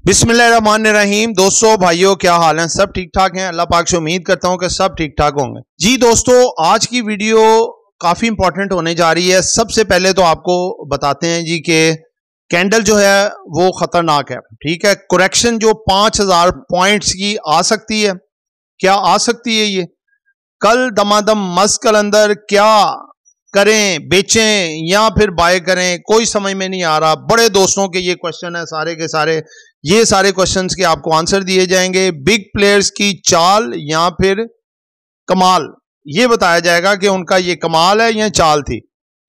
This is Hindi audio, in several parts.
बिस्मिल्लाहिर्रहमानिर्रहीम। दोस्तों भाइयों, क्या हाल है? सब ठीक ठाक हैं? अल्लाह पाक से उम्मीद करता हूं कि सब ठीक ठाक होंगे। जी दोस्तों, आज की वीडियो काफ़ी इंपॉर्टेंट होने जा रही है। सबसे पहले तो आपको बताते हैं जी कि कैंडल जो है वो ख़तरनाक है। ठीक है, करेक्शन जो 5000 पॉइंट्स की आ सकती है, क्या आ सकती है ये? कल दमादम मस्त कलंदर क्या करें, बेचें या फिर बाय करें, कोई समझ में नहीं आ रहा। बड़े दोस्तों के ये क्वेश्चन है सारे के सारे। ये सारे क्वेश्चंस के आपको आंसर दिए जाएंगे। बिग प्लेयर्स की चाल या फिर कमाल, ये बताया जाएगा कि उनका ये कमाल है या चाल थी।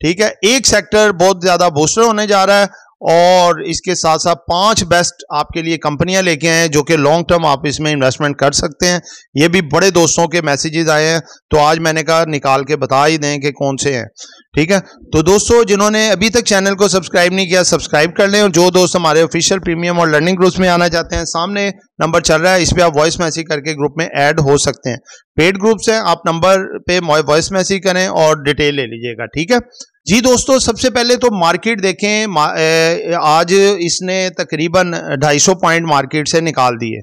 ठीक है, एक सेक्टर बहुत ज्यादा बूस्टर होने जा रहा है और इसके साथ साथ 5 बेस्ट आपके लिए कंपनियां लेके आए हैं जो कि लॉन्ग टर्म आप इसमें इन्वेस्टमेंट कर सकते हैं। ये भी बड़े दोस्तों के मैसेजेस आए हैं, तो आज मैंने कहा निकाल के बता ही दें कि कौन से हैं। ठीक है, तो दोस्तों जिन्होंने अभी तक चैनल को सब्सक्राइब नहीं किया, सब्सक्राइब कर लें। और जो दोस्त हमारे ऑफिशियल प्रीमियम और लर्निंग ग्रुप्स में आना चाहते हैं, सामने नंबर चल रहा है, इस पर आप वॉइस मैसेज करके ग्रुप में ऐड हो सकते हैं। पेड ग्रुप्स हैं, आप नंबर पे वॉइस मैसेज करें और डिटेल ले लीजिएगा। ठीक है जी दोस्तों, सबसे पहले तो मार्केट देखें। आज इसने तकरीबन 250 पॉइंट मार्केट से निकाल दिए।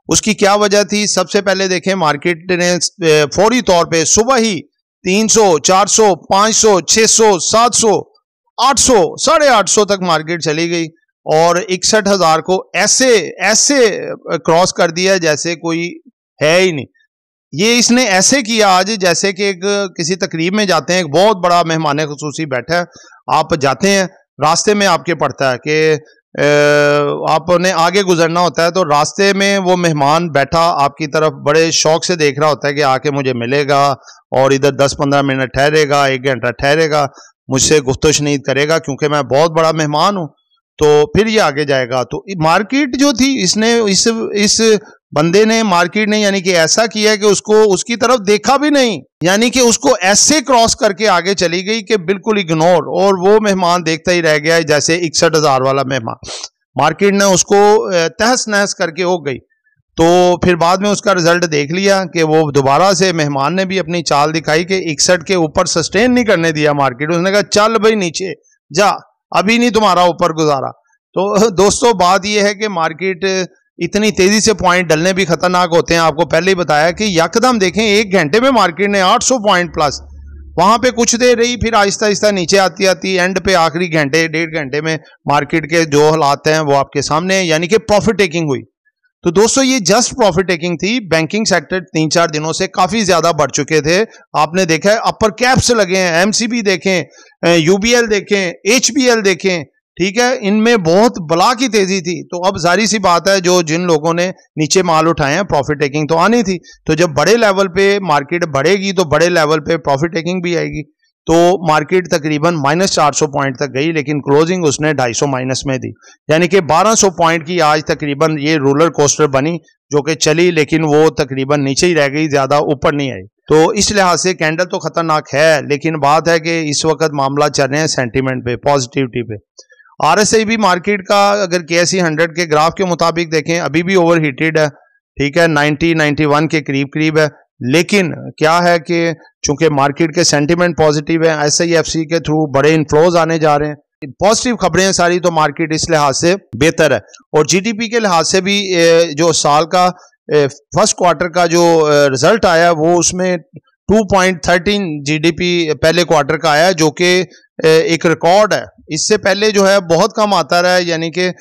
उसकी क्या वजह थी? सबसे पहले देखें, मार्केट ने फौरी तौर पे सुबह ही 300, 400, 500, 600, 700, 800, 850 तक मार्केट चली गई और 61,000 को ऐसे क्रॉस कर दिया जैसे कोई है ही नहीं। ये इसने ऐसे किया आज जैसे कि किसी तकरीब में जाते हैं, एक बहुत बड़ा मेहमान खुसूसी बैठा है, आप जाते हैं, रास्ते में आपके पड़ता है कि आपने आगे गुजरना होता है, तो रास्ते में वो मेहमान बैठा आपकी तरफ बड़े शौक से देख रहा होता है कि आके मुझे मिलेगा और इधर 10-15 मिनट ठहरेगा, 1 घंटा ठहरेगा, मुझसे गुफ्तगू करेगा क्योंकि मैं बहुत बड़ा मेहमान हूं, तो फिर ये आगे जाएगा। तो मार्केट जो थी, इसने इस बंदे ने, मार्केट ने यानी कि ऐसा किया कि उसको उसकी तरफ देखा भी नहीं, यानी कि उसको ऐसे क्रॉस करके आगे चली गई कि बिल्कुल इग्नोर, और वो मेहमान देखता ही रह गया जैसे 61,000 वाला मेहमान। मार्केट ने उसको तहस नहस करके हो गई। तो फिर बाद में उसका रिजल्ट देख लिया कि वो दोबारा से मेहमान ने भी अपनी चाल दिखाई कि 61 के ऊपर सस्टेन नहीं करने दिया मार्केट। उसने कहा चल भाई नीचे जा, अभी नहीं तुम्हारा ऊपर गुजारा। तो दोस्तों बात यह है कि मार्केट इतनी तेजी से पॉइंट डलने भी खतरनाक होते हैं। आपको पहले ही बताया कि यकदम देखें 1 घंटे में मार्केट ने 800 पॉइंट प्लस, वहां पे कुछ देर रही, फिर आहिस्ता आहिस्ता नीचे आती आती एंड पे आखिरी घंटे 1.5 घंटे में मार्केट के जो हालात हैं वो आपके सामने हैं, यानी कि प्रॉफिट टेकिंग हुई। तो दोस्तों ये जस्ट प्रॉफिट टेकिंग थी। बैंकिंग सेक्टर 3-4 दिनों से काफी ज्यादा बढ़ चुके थे। आपने देखा है अपर कैप्स लगे हैं, एमसीबी देखें, यूबीएल देखें, एचबीएल देखें। ठीक है, इनमें बहुत बला की तेजी थी। तो अब जारी सी बात है, जो जिन लोगों ने नीचे माल उठाए हैं, प्रॉफिट टेकिंग तो आनी थी। तो जब बड़े लेवल पे मार्केट बढ़ेगी तो बड़े लेवल पे प्रॉफिट टेकिंग भी आएगी। तो मार्केट तकरीबन -400 पॉइंट तक गई, लेकिन क्लोजिंग उसने 250 माइनस में दी, यानी कि 1200 पॉइंट की आज तकरीबन ये रोलर कोस्टर बनी, जो कि चली लेकिन वो तकरीबन नीचे ही रह गई, ज्यादा ऊपर नहीं आई। तो इस लिहाज से कैंडल तो खतरनाक है, लेकिन बात है कि इस वक्त मामला चल रहे हैं सेंटीमेंट पे, पॉजिटिविटी पे। आरएसआई भी मार्केट का अगर KSE 100 के ग्राफ के मुताबिक देखें अभी भी ओवर हीटेड है। ठीक है, 90-91 के करीब है, लेकिन क्या है कि चूंकि मार्केट के सेंटीमेंट पॉजिटिव है, SIFC के थ्रू बड़े इन्फ्लोज आने जा रहे हैं, पॉजिटिव खबरें हैं सारी, तो मार्केट इस लिहाज से बेहतर है। और GDP के लिहाज से भी जो साल का फर्स्ट क्वार्टर का जो रिजल्ट आया वो उसमें 2.13 GDP पहले क्वार्टर का आया, जो कि एक रिकॉर्ड है। इससे पहले जो है बहुत कम आता रहा है, यानी कि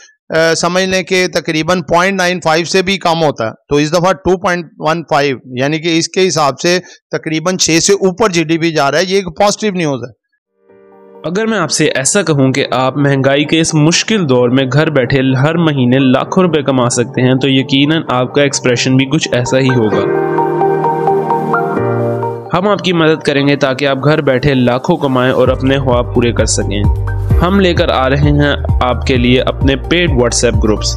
समझ लें कि तकरीबन 0.95 से भी कम होता है। तो इस दफा 2.15, यानी कि इसके हिसाब से तकरीबन 6 से ऊपर GDP जा रहा है। ये एक पॉजिटिव न्यूज़ है। अगर मैं आपसे ऐसा कहूं कि आप महंगाई के इस मुश्किल दौर में घर बैठे हर महीने लाखों रुपए कमा सकते हैं, तो यकीनन आपका एक्सप्रेशन भी कुछ ऐसा ही होगा। हम आपकी मदद करेंगे ताकि आप घर बैठे लाखों कमाएं और अपने ख्वाब पूरे कर सकें। हम लेकर आ रहे हैं आपके लिए अपने पेड व्हाट्सएप ग्रुप्स।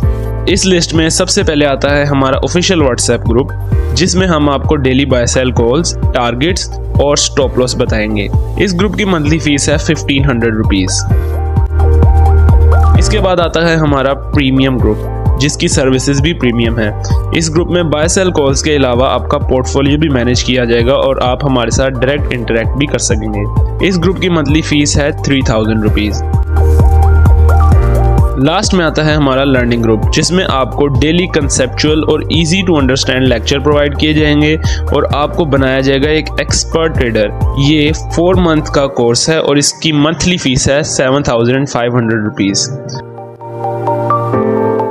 इस लिस्ट में सबसे पहले आता है हमारा ऑफिशियल व्हाट्सएप ग्रुप, जिसमें हम आपको daily buy sell calls, targets और स्टॉप लॉस बताएंगे। इस ग्रुप की मंथली फीस है 1500 रुपीज। इसके बाद आता है हमारा प्रीमियम ग्रुप, जिसकी सर्विसेज भी प्रीमियम है। इस ग्रुप में बाय सेल कॉल्स के अलावा आपका पोर्टफोलियो भी मैनेज किया जाएगा और आप हमारे साथ डायरेक्ट इंटरेक्ट भी कर सकेंगे। इस ग्रुप की मंथली फीस है 3000 रुपीज। लास्ट में आता है हमारा लर्निंग ग्रुप, जिसमें आपको डेली कंसेप्चुअल और easy to understand lecture provide किए जाएंगे और आपको बनाया जाएगा एक एक्सपर्ट ट्रेडर। ये 4 मंथ का कोर्स है और इसकी मंथली फीस है 7,500 रुपीज़।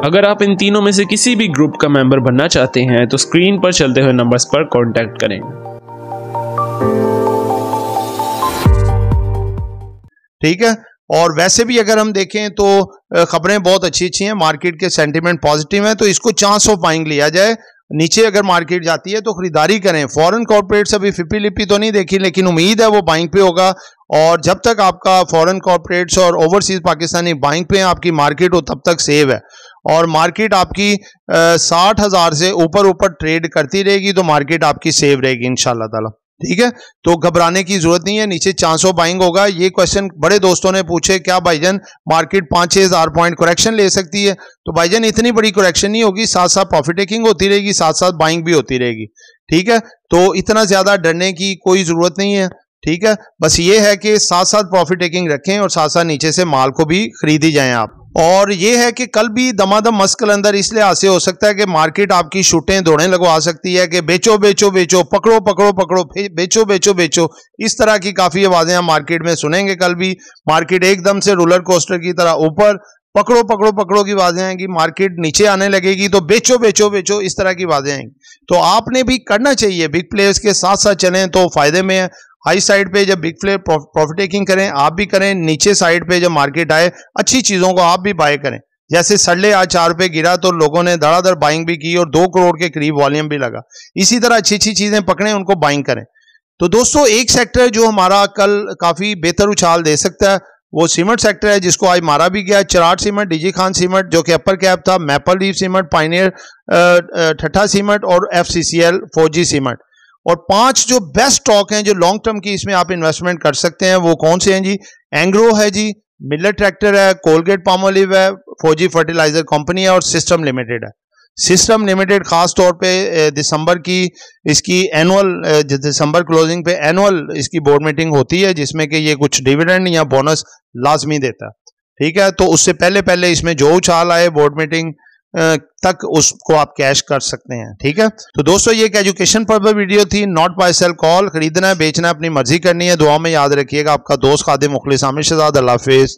अगर आप इन तीनों में से किसी भी ग्रुप का मेंबर बनना चाहते हैं तो स्क्रीन पर चलते हुए नंबर्स पर कांटेक्ट करें। ठीक है। और वैसे भी अगर हम देखें तो खबरें बहुत अच्छी अच्छी हैं, मार्केट के सेंटीमेंट पॉजिटिव हैं, तो इसको चांस ऑफ बाइंग लिया जाए। नीचे अगर मार्केट जाती है तो खरीदारी करें। फॉरेन कॉर्पोरेट्स अभी फिपी लिपी तो नहीं देखी, लेकिन उम्मीद है वो बाइंग पे होगा। और जब तक आपका फॉरेन कॉर्पोरेट्स और ओवरसीज पाकिस्तानी बाइंग पे आपकी मार्केट हो तब तक सेव है। और मार्केट आपकी 60,000 से ऊपर ट्रेड करती रहेगी तो मार्केट आपकी सेव रहेगी इंशाल्लाह ताला। ठीक है, तो घबराने की जरूरत नहीं है, नीचे चांस ऑफ बाइंग होगा। ये क्वेश्चन बड़े दोस्तों ने पूछे, क्या भाईजान मार्केट 5-6 हज़ार पॉइंट करेक्शन ले सकती है? तो भाईजान इतनी बड़ी करेक्शन नहीं होगी, साथ साथ प्रॉफिट टेकिंग होती रहेगी, साथ साथ बाइंग भी होती रहेगी। ठीक है, तो इतना ज्यादा डरने की कोई जरूरत नहीं है। ठीक है, बस ये है कि साथ साथ प्रॉफिट टेकिंग रखें और साथ साथ नीचे से माल को भी खरीदी जाएं आप। और ये है कि कल भी दमादम मस्कल अंदर इसलिए हासे हो सकता है कि मार्केट आपकी शूटें दौड़ें लगवा सकती है कि बेचो बेचो बेचो, पकड़ो पकड़ो पकड़ो, बेचो बेचो बेचो। इस तरह की काफी आवाजें हम मार्केट में सुनेंगे। कल भी मार्केट एकदम से रोलर कोस्टर की तरह ऊपर, पकड़ो पकड़ो पकड़ो की आवाजें आएंगी, मार्केट नीचे आने लगेगी तो बेचो बेचो बेचो, इस तरह की आवाजें आएंगी। तो आपने भी करना चाहिए, बिग प्लेयर्स के साथ साथ चलें तो फायदे में है। हाई साइड पे जब बिग प्लेयर प्रॉफिट टेकिंग करें आप भी करें, नीचे साइड पे जब मार्केट आए अच्छी चीजों को आप भी बाय करें। जैसे सडले आज 4 रुपए गिरा तो लोगों ने धड़ाधड़ बाइंग भी की और 2 करोड़ के करीब वॉल्यूम भी लगा। इसी तरह अच्छी अच्छी चीजें पकड़ें, उनको बाइंग करें। तो दोस्तों एक सेक्टर जो हमारा कल काफी बेहतर उछाल दे सकता है वो सीमेंट सेक्टर है, जिसको आज मारा भी गया। चराट सीमेंट, डीजी खान सीमेंट जो कि अपर कैप था, मैपल लीफ सीमेंट, पाइनियर, ठट्ठा सीमेंट और FCCL फौजी सीमेंट। और 5 जो बेस्ट स्टॉक हैं जो लॉन्ग टर्म की इसमें आप इन्वेस्टमेंट कर सकते हैं वो कौन से हैं जी? एंग्रो है जी, मिलर ट्रैक्टर है, कोलगेट पामोलिव है, फौजी फर्टिलाइजर कंपनी है और सिस्टम लिमिटेड है। सिस्टम लिमिटेड खास तौर पे दिसंबर की इसकी एनुअल, दिसंबर क्लोजिंग पे एनुअल इसकी बोर्ड मीटिंग होती है जिसमें कि ये कुछ डिविडेंड या बोनस लाजमी देता है। ठीक है, तो उससे पहले पहले इसमें जो उछाल आए बोर्ड मीटिंग तक उसको आप कैश कर सकते हैं। ठीक है, तो दोस्तों ये एक एजुकेशन पर्पस वीडियो थी, नॉट बाय सेल कॉल। खरीदना है बेचना है अपनी मर्जी करनी है। दुआ में याद रखिएगा। आपका दोस्त खादिम मुखलिस आमिर शहजाद। अल्लाह हाफिज।